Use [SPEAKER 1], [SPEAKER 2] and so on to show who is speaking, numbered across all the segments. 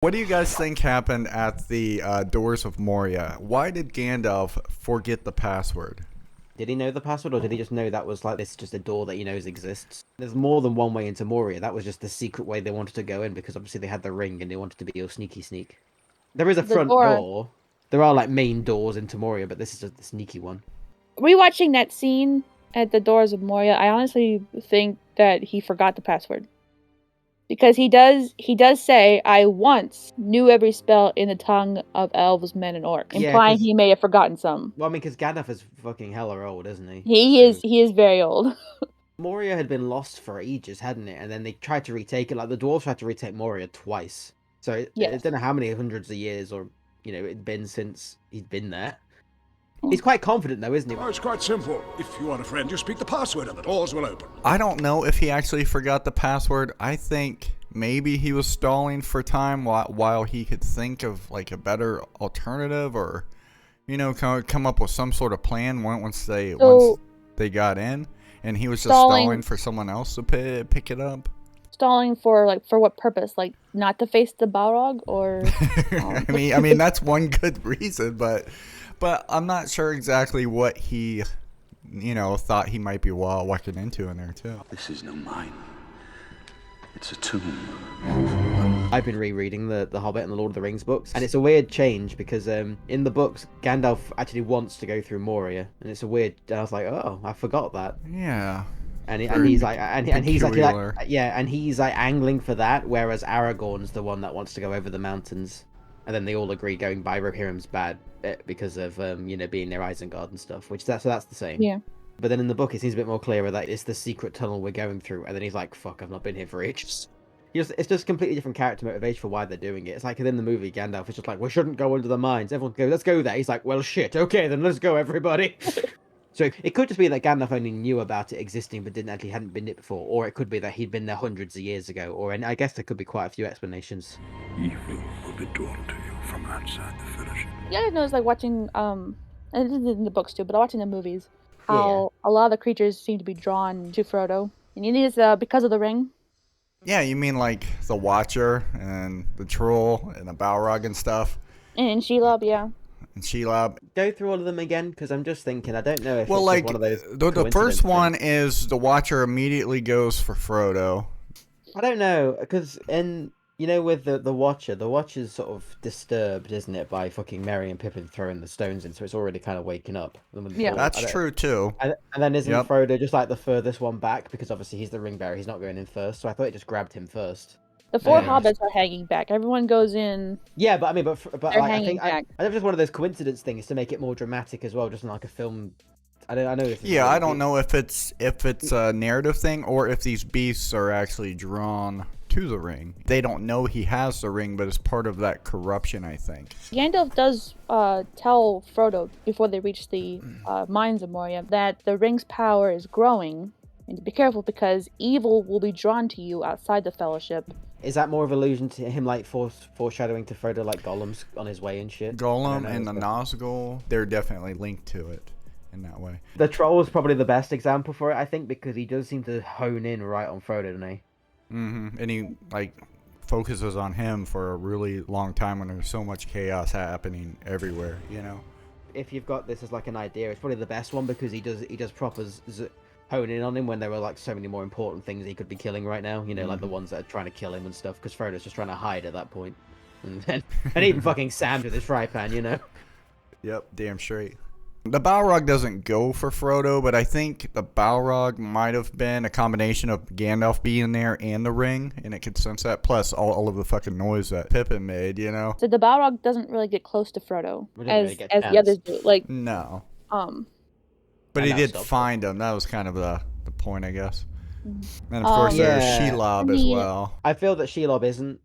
[SPEAKER 1] What do you guys think happened at the Doors of Moria? Why did Gandalf forget the password?
[SPEAKER 2] Did he know the password, or did he just know that was like this, just a door that he knows exists? There's more than one way into Moria. That was just the secret way they wanted to go in because obviously they had the ring and they wanted to be all sneaky sneak. There is a
[SPEAKER 3] The
[SPEAKER 2] front
[SPEAKER 3] door.
[SPEAKER 2] door. There are like main doors into Moria, but this is just the sneaky one.
[SPEAKER 3] Rewatching that scene at the Doors of Moria, I honestly think that he forgot the password. Because he does say, I once knew every spell in the tongue of elves, men, and orcs,
[SPEAKER 2] Yeah,
[SPEAKER 3] implying
[SPEAKER 2] 'cause-
[SPEAKER 3] he may have forgotten some.
[SPEAKER 2] Well, I mean, because Gandalf is fucking hella old, isn't he?
[SPEAKER 3] He is very old.
[SPEAKER 2] Moria had been lost for ages, hadn't it? And then they tried to retake it. Like the dwarves tried to retake Moria twice. So I
[SPEAKER 3] Yes.
[SPEAKER 2] don't know how many hundreds of years or it'd been since he'd been there. He's quite confident though, isn't he?
[SPEAKER 4] Oh, it's quite simple. If you want a friend, you speak the password and the doors will open.
[SPEAKER 1] I don't know if he actually forgot the password. I think maybe he was stalling for time while he could think of like a better alternative, or come up with some sort of plan once they got in, and he was just stalling for someone else to pick it up.
[SPEAKER 3] Stalling for what purpose? Like not to face the Balrog, or
[SPEAKER 1] I mean that's one good reason, but I'm not sure exactly what he thought he might be walking into in there too.
[SPEAKER 5] This is no mine. It's a tomb.
[SPEAKER 2] I've been rereading the Hobbit and the Lord of the Rings books, and it's a weird change because in the books Gandalf actually wants to go through Moria, and it's a weird. I was like, oh, I forgot that.
[SPEAKER 1] Yeah.
[SPEAKER 2] And he's like, and he's like, yeah, and he's like angling for that, whereas Aragorn's the one that wants to go over the mountains, and then they all agree going by Rohirrim's bad because of being near Isengard and stuff, so that's the same.
[SPEAKER 3] Yeah.
[SPEAKER 2] But then in the book, it seems a bit more clearer that it's the secret tunnel we're going through, and then he's like, fuck, I've not been here for ages. It's just completely different character motivation for why they're doing it. It's like in the movie, Gandalf is just like, we shouldn't go under the mines. Everyone go, let's go there. He's like, well, shit, okay, then let's go, everybody. So it could just be that Gandalf only knew about it existing, but hadn't been it before, or it could be that he'd been there hundreds of years ago, and I guess there could be quite a few explanations.
[SPEAKER 5] Evil will be drawn to you from outside the Fellowship.
[SPEAKER 3] Yeah, I know it's like watching and this is in the books too, but watching the movies, how a lot of the creatures seem to be drawn to Frodo, and it is because of the ring.
[SPEAKER 1] Yeah, you mean like the Watcher and the Troll and the Balrog and stuff?
[SPEAKER 3] And Shelob, yeah.
[SPEAKER 1] And Shelob.
[SPEAKER 2] Go through all of them again, because I'm just thinking, I don't know if
[SPEAKER 1] well,
[SPEAKER 2] it's
[SPEAKER 1] like
[SPEAKER 2] one of those
[SPEAKER 1] the first one is the Watcher immediately goes for Frodo.
[SPEAKER 2] I don't know, because with the Watcher's sort of disturbed, isn't it, by fucking Merry and Pippin throwing the stones in, so it's already kind of waking up.
[SPEAKER 3] Yeah,
[SPEAKER 1] that's true too.
[SPEAKER 2] And then isn't Frodo just like the furthest one back, because obviously he's the ring bearer, he's not going in first, so I thought it just grabbed him first.
[SPEAKER 3] The four hobbits are hanging back. Everyone goes in.
[SPEAKER 2] Yeah, but I mean, but like, I think
[SPEAKER 3] back.
[SPEAKER 2] I think just one of those coincidence things to make it more dramatic as well, just in like a film. I know this.
[SPEAKER 1] Yeah, I don't know if it's a narrative thing or if these beasts are actually drawn to the ring. They don't know he has the ring, but it's part of that corruption, I think.
[SPEAKER 3] Gandalf does tell Frodo before they reach the mines of Moria that the ring's power is growing, and to be careful because evil will be drawn to you outside the Fellowship.
[SPEAKER 2] Is that more of allusion to him, like foreshadowing to Frodo, like Gollum's on his way and shit?
[SPEAKER 1] Gollum and the Nazgul, they're definitely linked to it in that way.
[SPEAKER 2] The Troll is probably the best example for it, I think, because he does seem to hone in right on Frodo, doesn't he?
[SPEAKER 1] Mm-hmm. And he focuses on him for a really long time when there's so much chaos happening everywhere.
[SPEAKER 2] If you've got this as like an idea, it's probably the best one because he does proper hone in on him when there were like so many more important things he could be killing right now. Like the ones that are trying to kill him and stuff. Because Frodo's just trying to hide at that point, and even fucking Sam with his fry pan,
[SPEAKER 1] Yep, damn straight. The Balrog doesn't go for Frodo, but I think the Balrog might have been a combination of Gandalf being there and the ring, and it could sense that, plus all of the fucking noise that Pippin made,
[SPEAKER 3] So the Balrog doesn't really get close to Frodo as the others do.
[SPEAKER 1] No. But he did find him. That was kind of the point, I guess. And of course, there's Shelob as well.
[SPEAKER 2] I feel that Shelob isn't,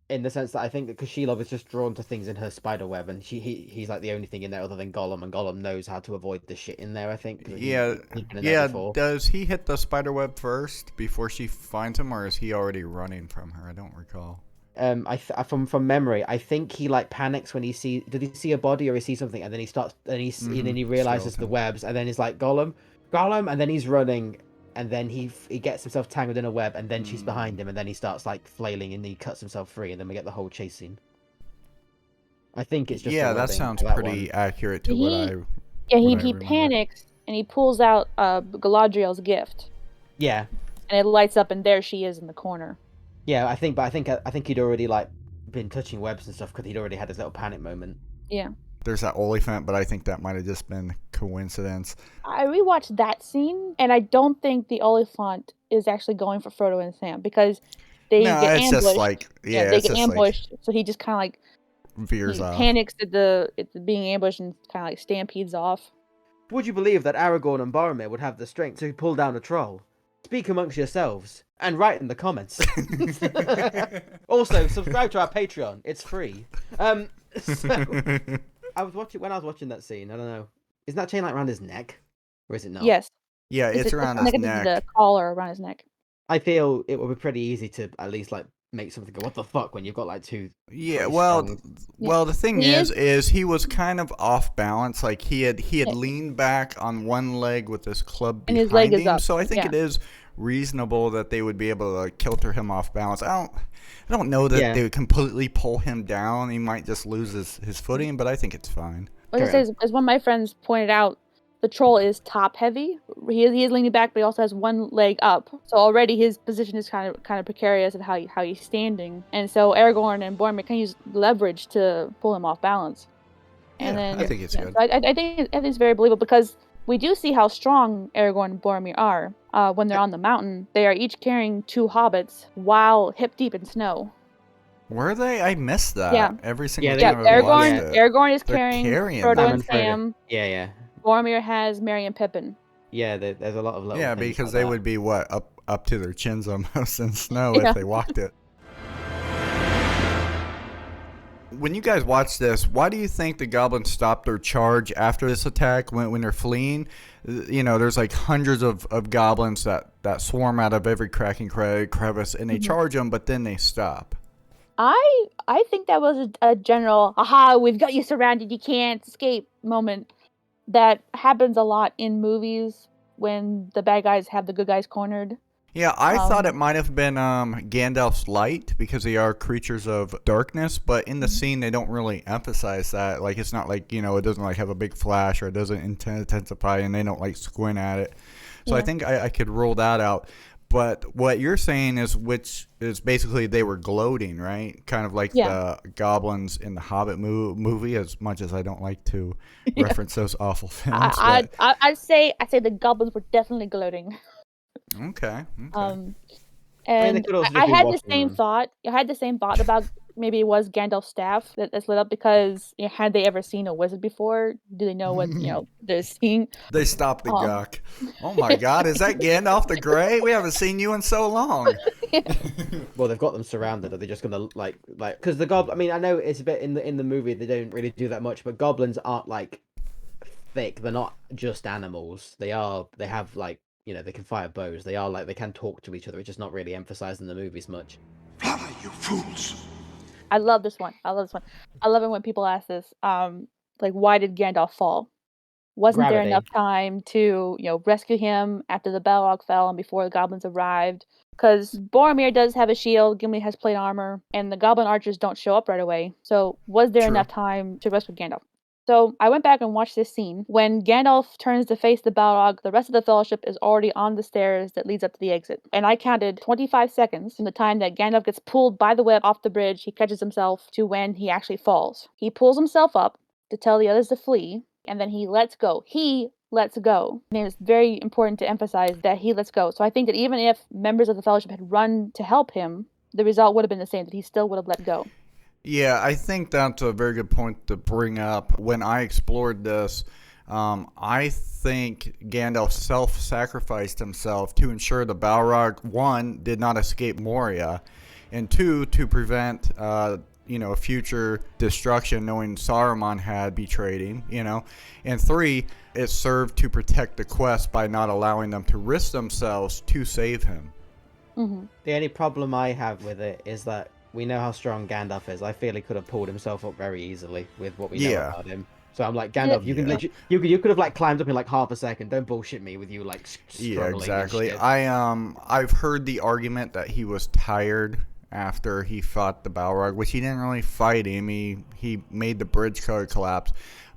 [SPEAKER 2] in the sense that I think that because Shelob is just drawn to things in her spider web, and he's like the only thing in there other than Gollum, and Gollum knows how to avoid the shit in there, I think.
[SPEAKER 1] Does he hit the spider web first before she finds him, or is he already running from her? I don't recall.
[SPEAKER 2] From memory, I think he like panics when did he see a body or he sees something, and then he starts, and then he realizes the webs, and then he's like Gollum, and then he's running, and then he gets himself tangled in a web, and then she's behind him, and then he starts like flailing, and he cuts himself free, and then we get the whole chase scene. I think it's just the
[SPEAKER 1] Yeah, that
[SPEAKER 2] webbing
[SPEAKER 1] sounds
[SPEAKER 2] for that
[SPEAKER 1] pretty
[SPEAKER 2] one.
[SPEAKER 1] accurate to
[SPEAKER 3] He-
[SPEAKER 1] what
[SPEAKER 3] Yeah,
[SPEAKER 1] I
[SPEAKER 3] he
[SPEAKER 1] remember.
[SPEAKER 3] panics and he pulls out Galadriel's gift,
[SPEAKER 2] Yeah,
[SPEAKER 3] and it lights up, and there she is in the corner.
[SPEAKER 2] yeah. I think he'd already like been touching webs and stuff because he'd already had his little panic moment.
[SPEAKER 3] Yeah.
[SPEAKER 1] There's that Oliphant, but I think that might have just been coincidence.
[SPEAKER 3] I rewatched that scene, and I don't think the Oliphant is actually going for Frodo and Sam because they
[SPEAKER 1] No,
[SPEAKER 3] get
[SPEAKER 1] it's
[SPEAKER 3] ambushed.
[SPEAKER 1] just like
[SPEAKER 3] They
[SPEAKER 1] it's
[SPEAKER 3] get
[SPEAKER 1] just like
[SPEAKER 3] ambushed, so he just kind of like
[SPEAKER 1] veers
[SPEAKER 3] he
[SPEAKER 1] off.
[SPEAKER 3] panics at the being ambushed and kind of like stampedes off.
[SPEAKER 2] Would you believe that Aragorn and Boromir would have the strength to pull down a troll? Speak amongst yourselves and write in the comments. Also, subscribe to our Patreon. It's free. So I was watching that scene. I don't know. Isn't that chain like around his neck, or is it not?
[SPEAKER 3] Yes,
[SPEAKER 1] Yeah, it's around his
[SPEAKER 3] connected to
[SPEAKER 1] neck.
[SPEAKER 3] the collar around his neck.
[SPEAKER 2] I feel it would be pretty easy to at least like make something go, what the fuck, when you've got like two.
[SPEAKER 1] Yeah,
[SPEAKER 2] pretty
[SPEAKER 1] well,
[SPEAKER 2] strong-
[SPEAKER 1] well, the thing
[SPEAKER 3] He
[SPEAKER 1] is he was kind of off balance. Like he had
[SPEAKER 3] Yeah.
[SPEAKER 1] leaned back on one leg with his club
[SPEAKER 3] And
[SPEAKER 1] behind
[SPEAKER 3] his leg is
[SPEAKER 1] him.
[SPEAKER 3] up,
[SPEAKER 1] So I think
[SPEAKER 3] yeah.
[SPEAKER 1] it is reasonable that they would be able to like, kilter him off balance. I don't know that
[SPEAKER 2] Yeah.
[SPEAKER 1] they would completely pull him down. He might just lose his footing, but I think it's fine.
[SPEAKER 3] Like I said, as one of my friends pointed out, the troll is top heavy. He is leaning back, but he also has one leg up. So already his position is kind of precarious and how he's standing. And so Aragorn and Boromir can use leverage to pull him off balance. And
[SPEAKER 1] Yeah,
[SPEAKER 3] then
[SPEAKER 1] I think it's good.
[SPEAKER 3] So I think it's very believable because we do see how strong Aragorn and Boromir are. When they're on the mountain, they are each carrying 2 hobbits while hip deep in snow.
[SPEAKER 1] Were they? I missed that.
[SPEAKER 3] Yeah.
[SPEAKER 1] Every single
[SPEAKER 2] Yeah,
[SPEAKER 1] time
[SPEAKER 3] Yeah,
[SPEAKER 1] I watched
[SPEAKER 3] Aragorn.
[SPEAKER 1] it.
[SPEAKER 3] Aragorn is
[SPEAKER 1] They're
[SPEAKER 3] carrying
[SPEAKER 1] carrying
[SPEAKER 3] Frodo
[SPEAKER 1] them.
[SPEAKER 3] and Sam.
[SPEAKER 2] Yeah.
[SPEAKER 3] Boromir has Merry and Pippin.
[SPEAKER 2] Yeah, there's a lot of little
[SPEAKER 1] Yeah,
[SPEAKER 2] things
[SPEAKER 1] because
[SPEAKER 2] like
[SPEAKER 1] they
[SPEAKER 2] that.
[SPEAKER 1] would be up to their chins almost in snow
[SPEAKER 3] Yeah.
[SPEAKER 1] if they walked it. When you guys watch this, why do you think the goblins stopped their charge after this attack when they're fleeing? You know, there's like hundreds of goblins that swarm out of every crack and crevice, and they charge them, but then they stop.
[SPEAKER 3] I think that was a general "aha, we've got you surrounded, you can't escape" moment that happens a lot in movies when the bad guys have the good guys cornered.
[SPEAKER 1] Yeah, I thought it might have been Gandalf's light because they are creatures of darkness, but in the scene they don't really emphasize that. Like it's not like, you know, it doesn't like have a big flash or it doesn't intensify and they don't like squint at it. So I think I could rule that out. But what you're saying is which is basically they were gloating, right? Kind of like the goblins in the Hobbit movie, as much as I don't like to reference those awful films.
[SPEAKER 3] I'd say the goblins were definitely gloating.
[SPEAKER 1] Okay.
[SPEAKER 3] And
[SPEAKER 2] they could also
[SPEAKER 3] I
[SPEAKER 2] just be
[SPEAKER 3] had the
[SPEAKER 2] watching
[SPEAKER 3] same
[SPEAKER 2] them.
[SPEAKER 3] thought. I had the same thought about maybe it was Gandalf's staff that's lit up because had they ever seen a wizard before? Do they know what they're seeing?
[SPEAKER 1] They stopped the gawk. Oh my God, is that Gandalf the Grey? We haven't seen you in so long.
[SPEAKER 2] Well, they've got them surrounded. Are they just gonna like because the goblin? I mean, I know it's a bit in the movie they don't really do that much, but goblins aren't like thick. They're not just animals. They have like, you know, they can fire bows. They are like they can talk to each other. It's just not really emphasized in the movies much.
[SPEAKER 5] Fly, you fools!
[SPEAKER 3] I love this one. I love it when people ask this. Like, why did Gandalf fall? Wasn't there
[SPEAKER 2] Gravity.
[SPEAKER 3] enough time to, rescue him after the Balrog fell and before the goblins arrived? Because Boromir does have a shield, Gimli has plate armor, and the goblin archers don't show up right away. So, was there
[SPEAKER 1] True.
[SPEAKER 3] enough time to rescue Gandalf? So, I went back and watched this scene. When Gandalf turns to face the Balrog, the rest of the Fellowship is already on the stairs that leads up to the exit. And I counted 25 seconds from the time that Gandalf gets pulled by the web off the bridge, he catches himself, to when he actually falls. He pulls himself up to tell the others to flee, and then he lets go. He lets go. And it's very important to emphasize that he lets go. So I think that even if members of the Fellowship had run to help him, the result would have been the same, that he still would have let go.
[SPEAKER 1] Yeah, I think that's a very good point to bring up. When I explored this, I think Gandalf self-sacrificed himself to ensure the Balrog, 1, did not escape Moria, and 2, to prevent future destruction, knowing Saruman had betrayed him, and 3, it served to protect the quest by not allowing them to risk themselves to save him.
[SPEAKER 3] Mm-hmm.
[SPEAKER 2] The only problem I have with it is that we know how strong Gandalf is. I feel he could have pulled himself up very easily with what we know about him. So I'm like, Gandalf, you could have like climbed up in like half a second. Don't bullshit me with you like struggling.
[SPEAKER 1] Yeah, exactly.
[SPEAKER 2] And shit.
[SPEAKER 1] I've heard the argument that he was tired after he fought the Balrog, which he didn't really fight him. He made the bridge collapse.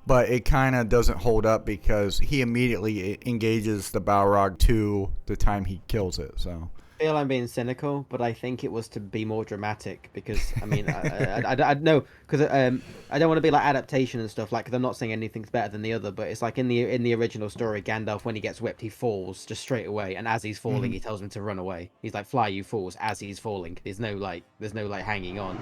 [SPEAKER 1] But it kind of doesn't hold up because he immediately engages the Balrog to the time he kills it. So
[SPEAKER 2] I feel I'm being cynical, but I think it was to be more dramatic because I mean I know because I don't want to be like adaptation and stuff like. Cause I'm not saying anything's better than the other, but it's like in the original story, Gandalf when he gets whipped, he falls just straight away, and as he's falling, he tells him to run away. He's like, "Fly, you fools!" As he's falling, there's no like hanging on.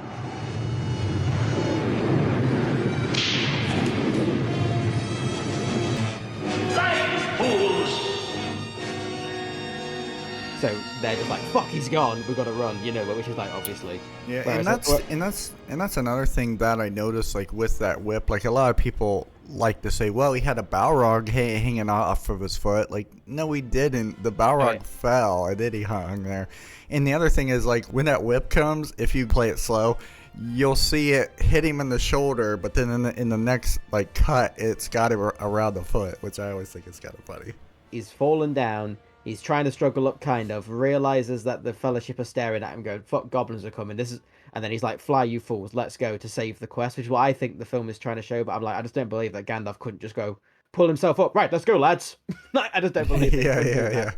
[SPEAKER 2] So they're just like, "Fuck, he's gone. We've got to run," you know. Which is like obviously.
[SPEAKER 1] yeah,
[SPEAKER 2] Whereas
[SPEAKER 1] and that's another thing that I noticed, like with that whip. Like a lot of people like to say, "Well, he had a Balrog hanging off of his foot." Like, no, he didn't. The Balrog fell, and then he hung there. And the other thing is, like when that whip comes, if you play it slow, you'll see it hit him in the shoulder, but then in the next like cut, it's got it around the foot, which I always think is kind of funny.
[SPEAKER 2] He's fallen down. He's trying to struggle up, kind of realizes that the Fellowship are staring at him, going, "Fuck, goblins are coming." And then he's like, "Fly, you fools! Let's go to save the quest," which is what I think the film is trying to show. But I'm like, I just don't believe that Gandalf couldn't just go pull himself up. Right, let's go, lads. I just don't believe.
[SPEAKER 1] Yeah.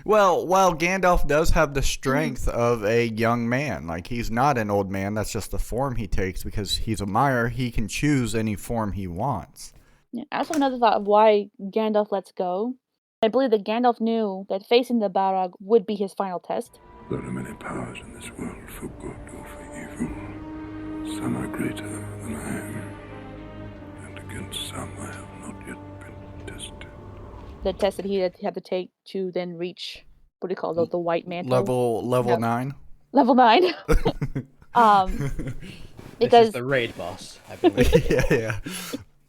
[SPEAKER 1] Well, while Gandalf does have the strength of a young man, like he's not an old man. That's just the form he takes because he's a Mire. He can choose any form he wants.
[SPEAKER 3] Yeah, also another thought of why Gandalf lets go. I believe that Gandalf knew that facing the Balrog would be his final test.
[SPEAKER 5] There are many powers in this world, for good or for evil. Some are greater than I am, and against some I have not yet been tested.
[SPEAKER 3] The test that he had to take to then reach, what do you call it, the white mantle?
[SPEAKER 1] Level 9.
[SPEAKER 3] Level 9. Because
[SPEAKER 2] This is the raid boss, I believe.
[SPEAKER 1] yeah.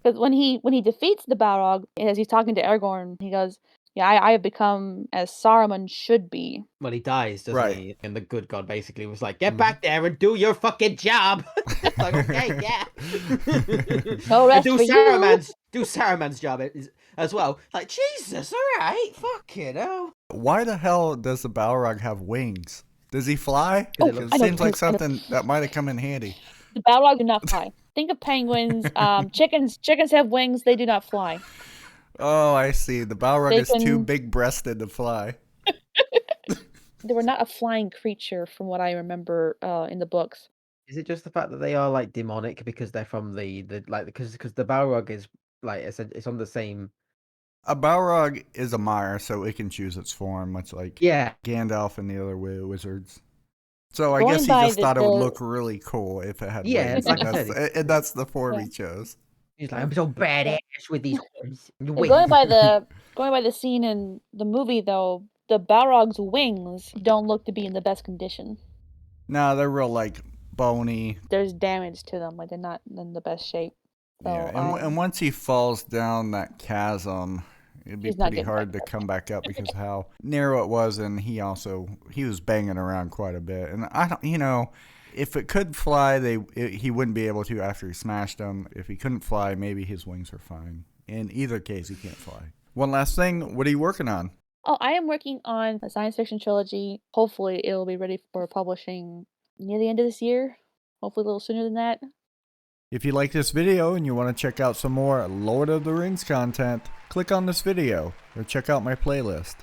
[SPEAKER 3] Because when he defeats the Balrog, as he's talking to Aragorn, he goes, "Yeah, I have become as Saruman should be."
[SPEAKER 2] Well, he dies, doesn't
[SPEAKER 1] Right.
[SPEAKER 2] he? And the good god basically was like, "Get back there and do your fucking job." Like, okay, yeah.
[SPEAKER 3] No rest
[SPEAKER 2] And
[SPEAKER 3] for you.
[SPEAKER 2] do Saruman's job as well. Like, Jesus, all right, fucking hell.
[SPEAKER 1] Why the hell does the Balrog have wings? Does he fly?
[SPEAKER 3] Oh,
[SPEAKER 1] It
[SPEAKER 3] I know,
[SPEAKER 1] seems like
[SPEAKER 3] I know.
[SPEAKER 1] something that might have come in handy.
[SPEAKER 3] The Balrog do not fly. Think of penguins. Chickens have wings. They do not fly.
[SPEAKER 1] Oh, I see. The Balrog
[SPEAKER 3] They
[SPEAKER 1] is too
[SPEAKER 3] can-
[SPEAKER 1] big-breasted to fly.
[SPEAKER 3] They were not a flying creature, from what I remember in the books.
[SPEAKER 2] Is it just the fact that they are like demonic because they're from the like because the Balrog is like it's on the same.
[SPEAKER 1] A Balrog is a Mire, so it can choose its form, much like
[SPEAKER 2] Yeah,
[SPEAKER 1] Gandalf and the other wizards. So I
[SPEAKER 3] Going
[SPEAKER 1] guess he
[SPEAKER 3] by
[SPEAKER 1] just
[SPEAKER 3] the-
[SPEAKER 1] thought it would
[SPEAKER 3] the-
[SPEAKER 1] look really cool if it had
[SPEAKER 2] Yeah,
[SPEAKER 1] wings.
[SPEAKER 2] like
[SPEAKER 1] and,
[SPEAKER 2] I
[SPEAKER 1] that's,
[SPEAKER 2] said,
[SPEAKER 1] and that's the form
[SPEAKER 3] Yeah.
[SPEAKER 1] he chose.
[SPEAKER 2] he's like, "I'm so badass with these horns."
[SPEAKER 3] And going by the scene in the movie, though, the Balrog's wings don't look to be in the best condition.
[SPEAKER 1] No, they're real like bony.
[SPEAKER 3] There's damage to them. Like they're not in the best shape. So,
[SPEAKER 1] Yeah, and once he falls down that chasm, it'd be
[SPEAKER 3] He's not
[SPEAKER 1] pretty
[SPEAKER 3] getting
[SPEAKER 1] hard
[SPEAKER 3] back
[SPEAKER 1] to come back up because how narrow it was, and he was banging around quite a bit. And I don't, if it could fly, he wouldn't be able to after he smashed them. If he couldn't fly, maybe his wings are fine. In either case, he can't fly. One last thing, what are you working on?
[SPEAKER 3] Oh, I am working on a science fiction trilogy. Hopefully, it'll be ready for publishing near the end of this year. Hopefully, a little sooner than that.
[SPEAKER 1] If you like this video and you want to check out some more Lord of the Rings content, click on this video or check out my playlist.